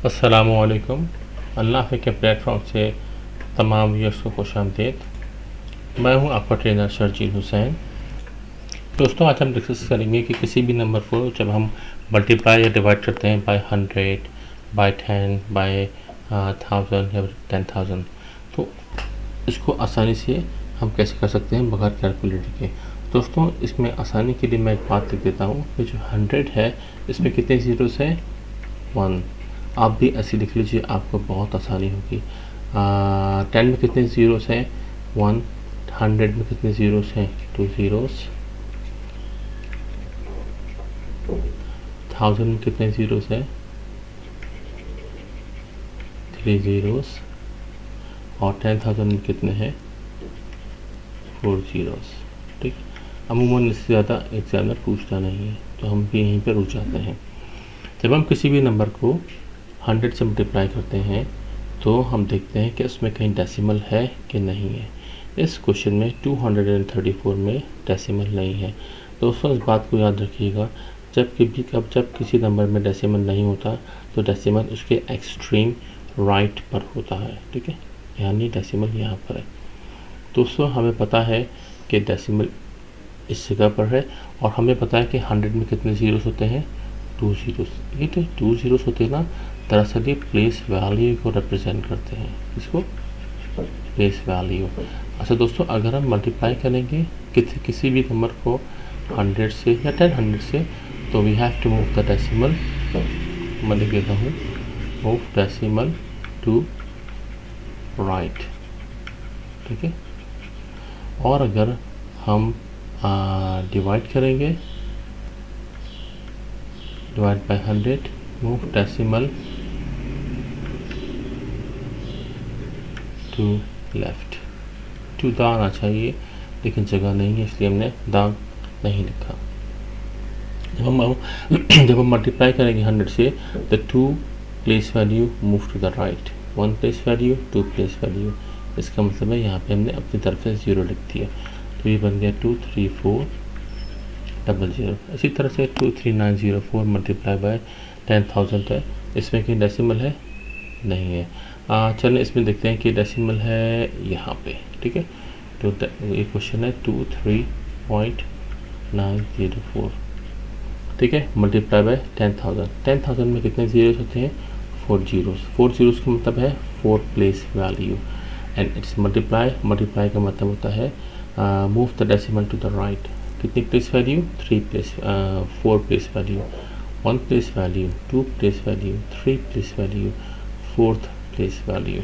अस्सलामुअलैकुम। अल्लाह के प्लेटफॉर्म से तमाम व्यूअर्स को खुशामदीद। मैं हूं आपका ट्रेनर शर्जील हुसैन। दोस्तों, आज हम डिस्कस करेंगे कि किसी भी नंबर को जब हम मल्टीप्लाई या डिवाइड करते हैं बाय 100, बाय 10, बाय 1000 या 10,000, तो इसको आसानी से हम कैसे कर सकते हैं बगैर कैलकुलेटर के। दोस्तों, इसमें आसानी के लिए मैं एक बात लिख देता हूँ कि जो 100 है इसमें कितने ज़ीरोस हैं? 1। आप भी ऐसे लिख लीजिए, आपको बहुत आसानी होगी। 10 में कितने ज़ीरोस हैं? 1। 100 में कितने ज़ीरोस हैं? 2 ज़ीरोस। 1000 में कितने ज़ीरोस हैं? 3 ज़ीरोस। और 10,000 में कितने हैं? 4 ज़ीरोस। ठीक। अमूमन इससे ज़्यादा एग्जामिनर पूछता नहीं है, तो हम भी यहीं पर रुक जाते हैं। जब हम किसी भी नंबर को 100 से मल्टीप्लाई करते हैं तो हम देखते हैं कि उसमें कहीं डेसिमल है कि नहीं है। इस क्वेश्चन में 234 में डेसिमल नहीं है। दोस्तों, इस बात को याद रखिएगा, जब किसी नंबर में डेसिमल नहीं होता तो डेसिमल उसके एक्सट्रीम राइट पर होता है। ठीक है, यानी डेसिमल यहाँ पर है। दोस्तों, हमें पता है कि डेसिमल इस जगह पर है और हमें पता है कि 100 में कितने ज़ीरोस होते हैं? 2 ज़ीरोस। ये तो 2 ज़ीरोस होते हैं ना, दरअसल ये प्लेस वैल्यू को रिप्रेजेंट करते हैं। इसको प्लेस वैल्यू। अच्छा दोस्तों, अगर हम मल्टीप्लाई करेंगे किसी भी नंबर को 100 से या 10 से, तो we have to move the decimal. मैं लिख देता हूँ, मूव डेसिमल टू राइट। ठीक है। और अगर हम डिवाइड करेंगे, divide by 100, move decimal to left. To the आना चाहिए, लेकिन जगह नहीं है इसलिए हमने द नहीं लिखा। जब हम मल्टीप्लाई करेंगे 100 से, the 2 place value move to the right. 1 place value, 2 place value. इसका मतलब है यहाँ पे हमने अपनी तरफ से 0 लिख दिया, तो ये बन गया 23400। इसी तरह से 23904 मल्टीप्लाई बाय 10,000 है। इसमें कहीं डेसिमल है? नहीं है। चलिए इसमें देखते हैं कि डेसिमल है यहाँ पे। ठीक है, तो ये क्वेश्चन है 23.904। ठीक है, मल्टीप्लाई बाय 10,000। 10,000 में कितने ज़ीरोस होते हैं? 4 ज़ीरोस। 4 ज़ीरोस का मतलब है 4 place value and it's multiply का मतलब होता है move the decimal to the right. कितनी place value? 4 place value. 1 place value, 2 place value, 3 place value, 4th place value.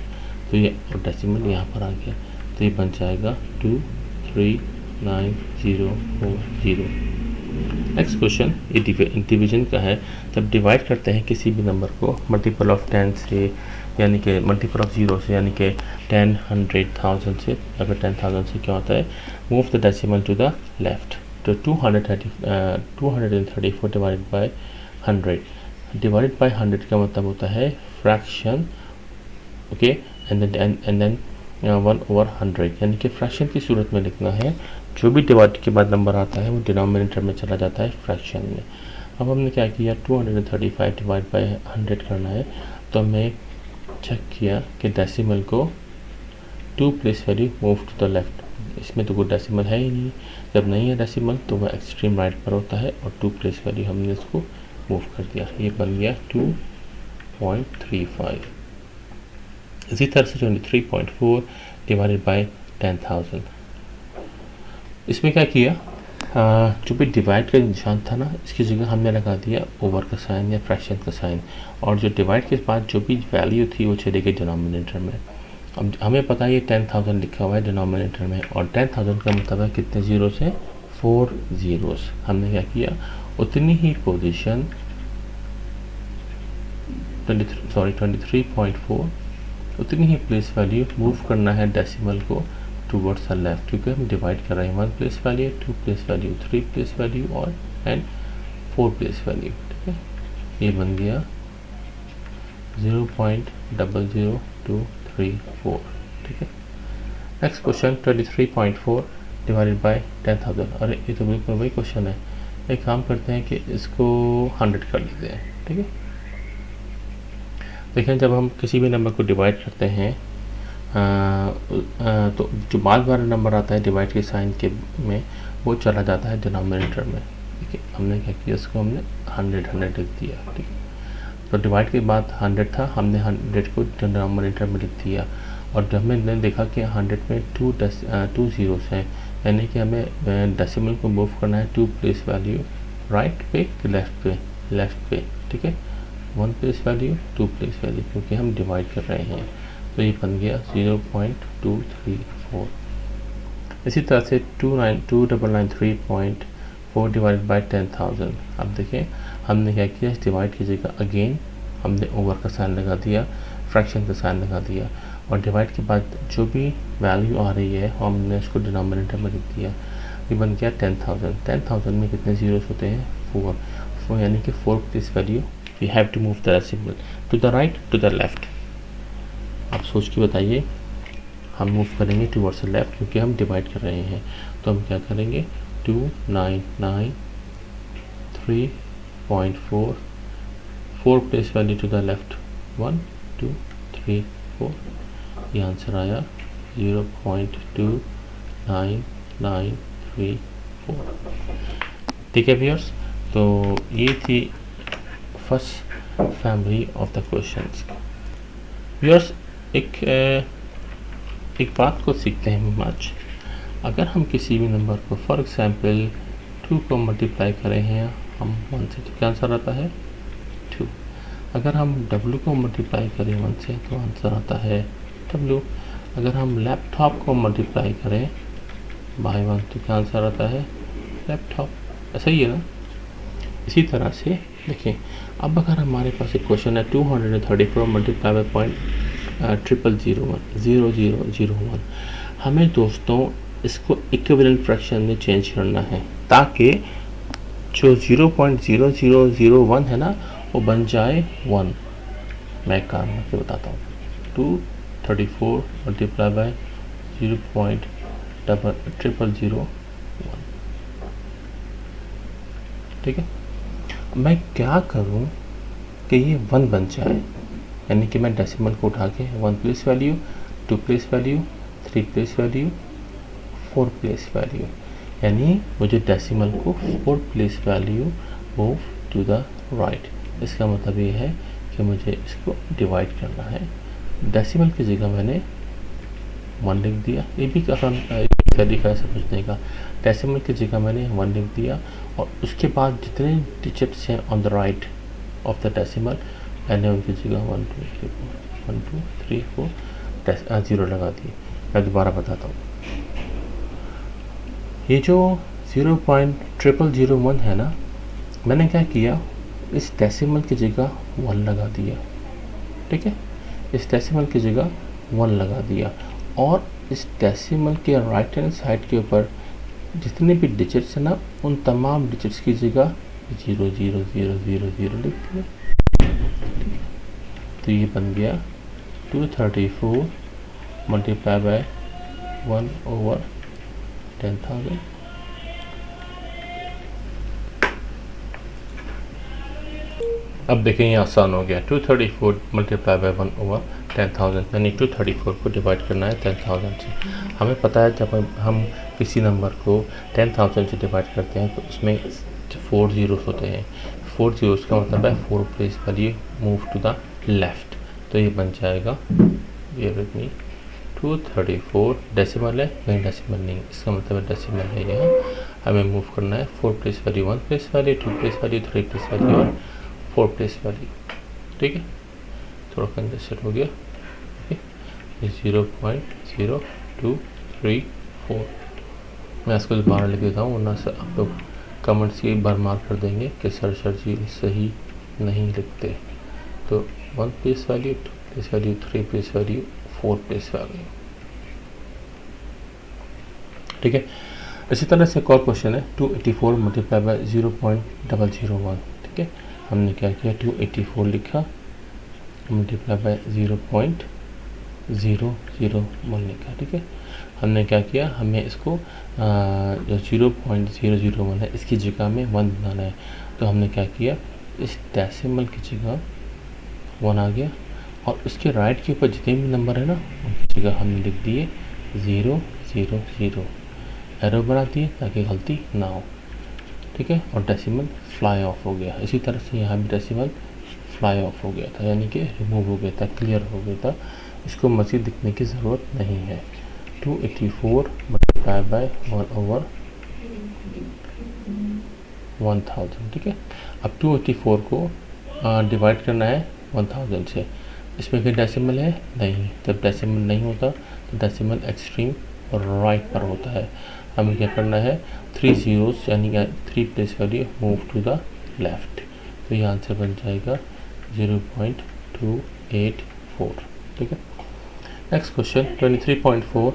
तो ये डेसिमल यहाँ पर आ गया, तो ये बन जाएगा 239040। नेक्स्ट क्वेश्चन ये डिवीजन का है। जब डिवाइड करते हैं किसी भी नंबर को मल्टीपल ऑफ 10 से, यानी कि मल्टीपल ऑफ 0 से, यानी कि 10, 100, 1000 से, या फिर 10,000 से, क्या होता है? Move the decimal to the left. तो 234 डिवाइडेड बाय 100। डिवाइडेड बाय 100 का मतलब होता है फ्रैक्शन। ओके, एंड देन 1/100, यानी कि फ्रैक्शन की सूरत में लिखना है। जो भी डिवाइड के बाद नंबर आता है वो डिनोमिनेटर में चला जाता है फ्रैक्शन में। अब हमने क्या किया, 235 डिवाइड बाय 100 करना है, तो हमने चेक किया कि डेसिमल को 2 place value move to the left. इसमें तो कोई डेसिमल है ही नहीं। जब नहीं है डेसिमल तो वह एक्सट्रीम राइट पर होता है और 2 प्लेस वैल्यू हमने इसको मूव कर दिया। ये बन गया 2.35। इसी तरह से 23.4 डिवाइडेड बाय 10,000। इसमें क्या किया, जो भी डिवाइड का निशान था ना, इसकी जगह हमने लगा दिया ओवर का साइन या फ्रैक्शन का साइन, और जो डिवाइड के बाद जो भी वैल्यू थी वो चली गई डिनोमिनेटर में। अब हमें पता है ये 10,000 लिखा हुआ है डिनोमिनेटर में, और 10,000 का मतलब है कितने ज़ीरोस हैं? 4 ज़ीरोस। हमने क्या किया, उतनी ही पोजीशन 23.4, उतनी ही प्लेस वैल्यू मूव करना है डेसिमल को टूवर्ड्स द लेफ्ट, क्योंकि हम डिवाइड कर रहे हैं 1 place value, 2 place value, 3 place value और 4 प्लेस वैल्यू। ठीक है, ये बन गया 0.00234। ठीक है। Next question 23.4 divided bye 10,000। अरे ये तो बिल्कुल वही क्वेश्चन है। एक काम करते हैं कि इसको 100 कर लेते हैं। ठीक है, देखें जब हम किसी भी नंबर को डिवाइड करते हैं तो जो बाद वाला नंबर आता है डिवाइड के साइन के में वो चला जाता है डिनोमिनेटर में। ठीक है, हमने क्या किया, इसको हमने 100 लिख दिया। ठीक है, तो डिवाइड के बाद 100 था, हमने 100 को डिनोमिनेटर में लिख दिया। और जब हमने देखा कि 100 में 2 ज़ीरोस हैं, यानी कि हमें डेसिमल को मूव करना है 2 प्लेस वैल्यू राइट पे कि लेफ़्ट पे। ठीक है, 1 प्लेस वैल्यू 2 प्लेस वैल्यू, क्योंकि हम डिवाइड कर रहे हैं। तो ये बन गया 0.234। इसी तरह से 299.3.4 डिवाइडेड बाई 10,000। अब देखें हमने क्या किया, इस डिवाइड की जगह अगेन हमने ओवर का साइन लगा दिया, फ्रैक्शन का साइन लगा दिया, और डिवाइड के बाद जो भी वैल्यू आ रही है हमने उसको डिनोमिनेटर में लिख दिया। ये बन गया 10,000। 10,000 में कितने ज़ीरोस होते हैं, 4 यानी कि 4 place value we have to move the decimal to the right to the left. आप सोच के बताइए, हम मूव करेंगे टूवर्ड्स द लेफ्ट क्योंकि हम डिवाइड कर रहे हैं। तो हम क्या करेंगे, 299.3.4 4 place value to the left 1 2 3 4। ये आंसर आया 0.29934। ठीक है व्यूअर्स, तो ये थी first family of the questions. Viewers एक बात को सीखते हैं हम आज। अगर हम किसी भी नंबर को फॉर एग्जांपल 2 को मल्टीप्लाई करें हैं हम 1 से, तो क्या आंसर आता है 2। अगर हम W को मल्टीप्लाई करें 1 से तो आंसर आता है W। अगर हम लैपटॉप को मल्टीप्लाई करें बाय 1 तो क्या आंसर आता है लैपटॉप। ऐसा ही है ना। इसी तरह से देखिए, अब अगर हमारे पास एक क्वेश्चन है 234 मल्टीप्लाई बाई 0.0001, हमें दोस्तों इसको इक्विवेलेंट फ्रैक्शन में चेंज करना है ताकि जो 0.0001 है ना वो बन जाए 1। मैं काम करके बताता हूँ। 234 मल्टीप्लाई बाई 0.0001। ठीक है, मैं क्या करूँ कि ये 1 बन जाए, यानी कि मैं डेसिमल को उठा के 1 place value 2 place value 3 place value 4 place value, यानी मुझे डेसिमल को 4 place value move to the right. इसका मतलब ये है कि मुझे इसको डिवाइड करना है। डेसिमल की जगह मैंने 1 लिख दिया, ये भी आसान तरीका है समझने का। डेसिमल की जगह मैंने 1 लिख दिया और उसके बाद जितने डिजिट्स हैं on the right of the decimal मैंने उनकी जगह 1 2 3 4 0 लगा दिए। मैं दोबारा बताता हूँ, ये जो 0.0001 है ना, मैंने क्या किया, इस डेसिमल की जगह 1 लगा दिया। ठीक है, इस डेसिमल की जगह 1 लगा दिया और इस डेसिमल के राइट हैंड साइड के ऊपर जितने भी डिजिट्स हैं ना उन तमाम डिजिट्स की जगह 0 0 0 0 0 लिख दिया। तो ये बन गया 234 मल्टीप्लाई बाय 1/10,000। अब देखें ये आसान हो गया। 234 मल्टीप्लाई बाय 1/10,000, यानी 234 को डिवाइड करना है 10,000 से। हमें पता है जब हम किसी नंबर को 10,000 से डिवाइड करते हैं तो उसमें 4 ज़ीरोस होते हैं। 4 ज़ीरोस का मतलब है 4 place value move to the left. तो ये बन जाएगा, ये विद मी 234 डेसिमल है, कहीं डेसिमल नहीं, इसका मतलब है डेसिमल है यहाँ। हमें मूव करना है 4 place value 1 place value 2 place value 3 place value और 4 प्लेस वैल्यू। ठीक है, थोड़ा कंजेस्टेड हो गया। ठीक है, 0.0234। मैं इसको दोबारा लिख देता हूँ वरना आप लोग कमेंट्स की भरमार कर देंगे कि सर जी सही नहीं लिखते। तो 1 place value 2 place value 3 place value 4 place value. ठीक है, इसी तरह से एक और क्वेश्चन है 284 मल्टीप्लाई बाय 0.001। ठीक है, हमने क्या किया, 284 लिखा मल्टीप्लाई बाय 0.001 लिखा। ठीक है, हमने क्या किया, हमें इसको जो 0.001 है इसकी जगह में 1 बनाना है। तो हमने क्या किया, इस डेसिमल की जगह 1 आ गया और उसके राइट के ऊपर जितने भी नंबर है ना उनकी जगह हमने लिख दिए 0 0 0, एरो बना दिए ताकि गलती ना हो, ठीक है। और डेसिमल फ्लाई ऑफ हो गया। इसी तरह से यहाँ भी डेसिमल फ्लाई ऑफ हो गया था, यानी कि रिमूव हो गया था, क्लियर हो गया था, इसको मज़ीद लिखने की ज़रूरत नहीं है। 284 मल्टीप्लाई बाय 1/1000, ठीक है। अब 284 को डिवाइड करना है 1000 से। इसमें कोई डेसिमल है नहीं, जब डेसिमल नहीं होता तो डेसिमल एक्सट्रीम राइट पर होता है। हमें क्या करना है, 3 zeros यानी कि 3 place value move to the left, तो ये आंसर बन जाएगा 0.284, ठीक है। Next question 23.4।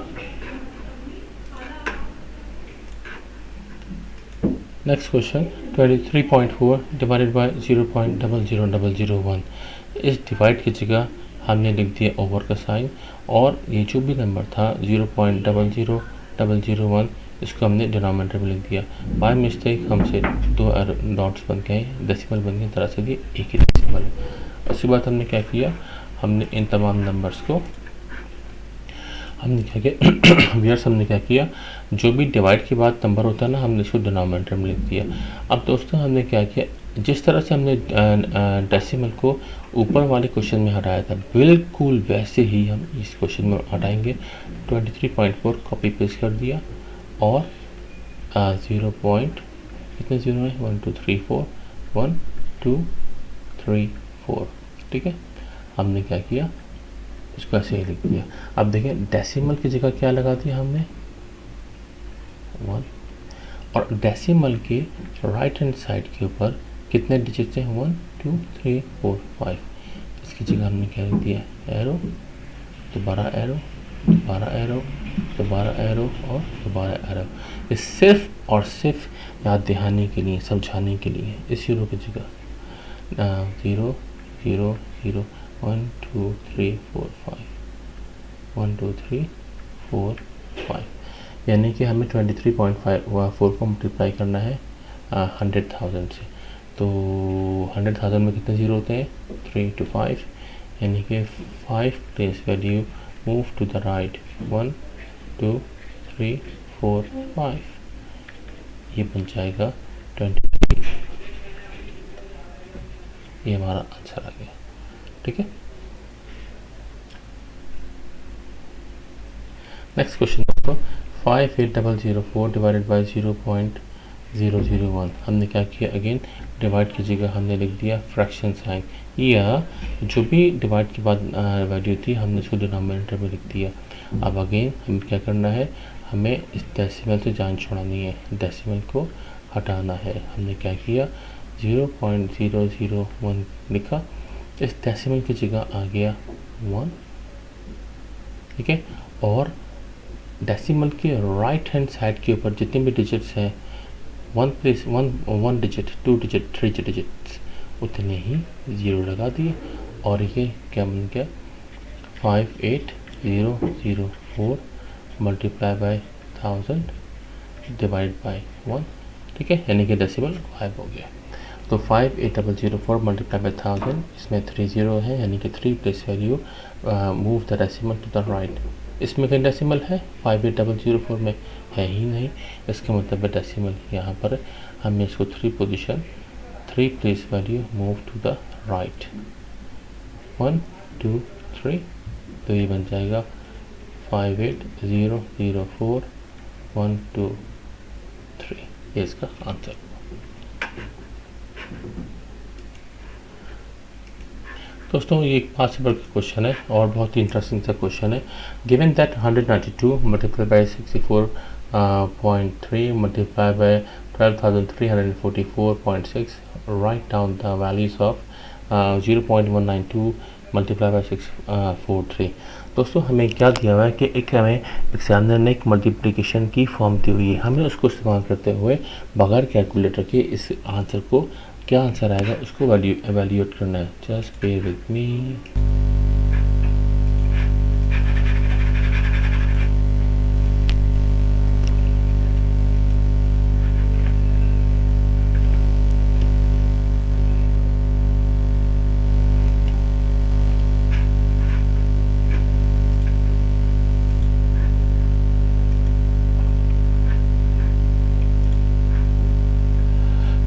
Next question 23.4 divided by 0.00001। इस डिवाइड की जगह हमने लिख दिया ओवर का साइन, और ये जो भी नंबर था 0.00001 इसको हमने डिनोमिनेटर में लिख दिया। बाय मिस्टेक हमसे 2 डॉट्स बन गए, डेसिमल बन गए, तरह से दिए एक ही डेसिमल। उसके बाद हमने क्या किया, हमने इन तमाम नंबर्स को हमने क्या किया व्यूअर्स, हमने क्या किया, जो भी डिवाइड के बाद नंबर होता है ना हमने इसको डिनोमिनेटर में लिख दिया। अब दोस्तों हमने क्या किया, जिस तरह से हमने डेसिमल को ऊपर वाले क्वेश्चन में हटाया था बिल्कुल वैसे ही हम इस क्वेश्चन में हटाएंगे। 23.4 कॉपी पेस्ट कर दिया और 0 पॉइंट कितने ज़ीरो है, 1 2 3 4 1 2 3 4, ठीक है। हमने क्या किया, इसको ऐसे ही लिख दिया। अब देखें डेसिमल की जगह क्या लगा दिया हमने 1, और डेसिमल के राइट हैंड साइड के ऊपर कितने डिजिट हैं 1 2 3 4 5, इसकी जगह हमने क्या लिख दिया एरो, दोबारा एरो, दोबारा एरो, दोबारा एरो और दोबारा एरो। ये सिर्फ और सिर्फ याद दहानी के लिए, समझाने के लिए। इस ज़ीरो की जगह 0 0 0 1 2 3 4 5 1 2 3 4 5, यानी कि हमें 23.4 को मल्टीप्लाई करना है 100,000 से। तो 100,000 में कितने ज़ीरो होते हैं 3 to 5, यानी कि 5 place value move to the right 1 2 3 4 5, ये बन जाएगा 23। ये हमारा आंसर आ गया, ठीक है। नेक्स्ट क्वेश्चन दोस्तों 58,004 डिवाइडेड बाय 0.001। हमने क्या किया, अगेन डिवाइड की जगह हमने लिख दिया फ्रैक्शन साइन, या जो भी डिवाइड के बाद वैल्यू थी हमने उसको डिनोमिनेटर में लिख दिया। अब अगेन हमें क्या करना है, हमें इस डेसिमल से जान छुड़ानी है, डेसिमल को हटाना है। हमने क्या किया 0.001 लिखा, इस डेसिमल की जगह आ गया 1, ठीक है। और डेसिमल के राइट हैंड साइड के ऊपर जितने भी डिजिट्स हैं 1 डिजिट 2 डिजिट 3 डिजिट्स उतने ही ज़ीरो लगा दिए, और ये क्या बन गया 58,004 मल्टीप्लाई बाय 1000 डिवाइड बाय 1, ठीक है, यानी कि डेसिमल 5 हो गया। तो 58,004 मल्टीप्लाई बाय 1000, इसमें 3 ज़ीरो है, यानी कि 3 place value move the decimal to the right. इसमें कहीं डेसिमल है 58,004 में है ही नहीं, इसका मतलब डेसिमल यहाँ पर हमें इसको 3 position 3 place value move to the right 1 2 3, तो ये बन जाएगा 58,004 1 2 3, ये इसका आंसर। दोस्तों ये एक 5 नंबर का क्वेश्चन है और बहुत ही इंटरेस्टिंग सा क्वेश्चन है। Given that 192 multiply by 64.3 multiply by 12,344.6, write down the values of 0.192 multiply by 643। दोस्तों हमें क्या दिया हुआ है कि एक हमें एग्जामिनर ने एक मल्टीप्लिकेशन की फॉर्म दी हुई है, हमें उसको इस्तेमाल करते हुए बगैर कैलकुलेटर के इस आंसर को क्या आंसर आएगा उसको एवेल्यूएट करना है। Just bear with me.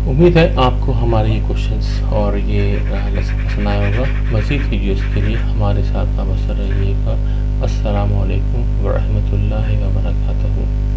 उम्मीद है आपको हमारे ये क्वेश्चंस और ये लेसन पसंद आया होगा। मज़ीद वीडियोस के लिए हमारे साथ वाबस्ता रहिएगा। अस्सलामु अलैकुम व रहमतुल्लाहि व बरकातहू।